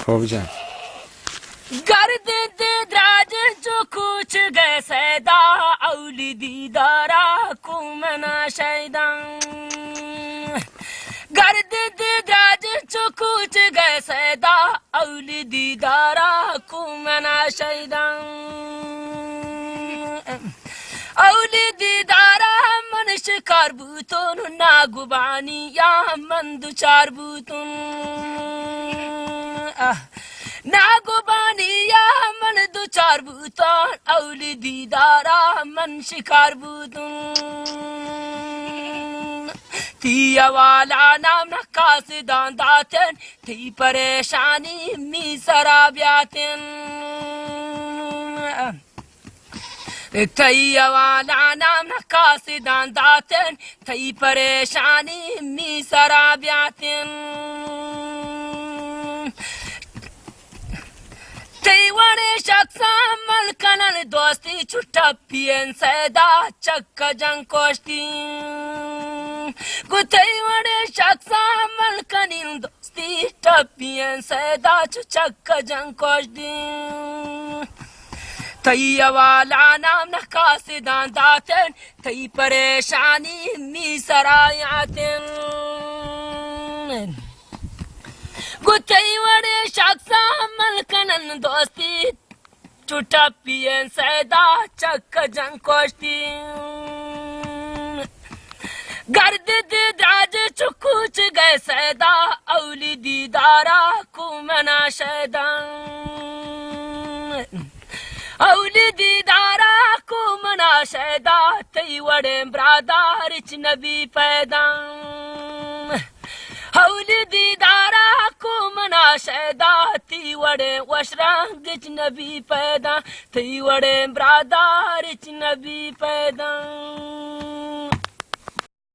खूब जा गर्द द्राज जो कुछ गए सैदा औली दीदारा कुमना शैदा गर्द द्राज जो कुछ गए सैदा औली दीदारा कुमना शैदा औली दीदारा मनुष्य कारबूतुन नागुबानी या मंदु चारबूतुन नागुबानी या मन दु चारबूतुन औली दीदारा मन शिकारबूतुन तिया वाला नाम नकास दांदातन थी परेशानी मी सराब्यातन थैया वाला नाम नकास दांदातन थी परेशानी मी सराब्यातन वणे शख्सा मलकनन दोस्ती छुट्टा पियन सैदा चक्का जंग कोश्ती गुथई वणे शख्सा मलकनिन दोस्ती टपियन सैदा चक्का जंग कोश्ती तैया वाला नाम नकास दांदातन तई परेशानी मी सरायातन गुथई वड़े शख्सा मलकनन दोस्ती छुट्टा पियन सैदा चक्क जंग कोश्ती गर्द द्राज चुकुच गए सैदा औली दीदारा कुमना शैदा औली दीदारा कुमना शैदा तई वड़े ब्रादार च नबी पैदा औली दीदारा कुमना शैदा ती वड़े वशरंग च नबी पैदा ती वड़े ब्रादार च नबी पैदा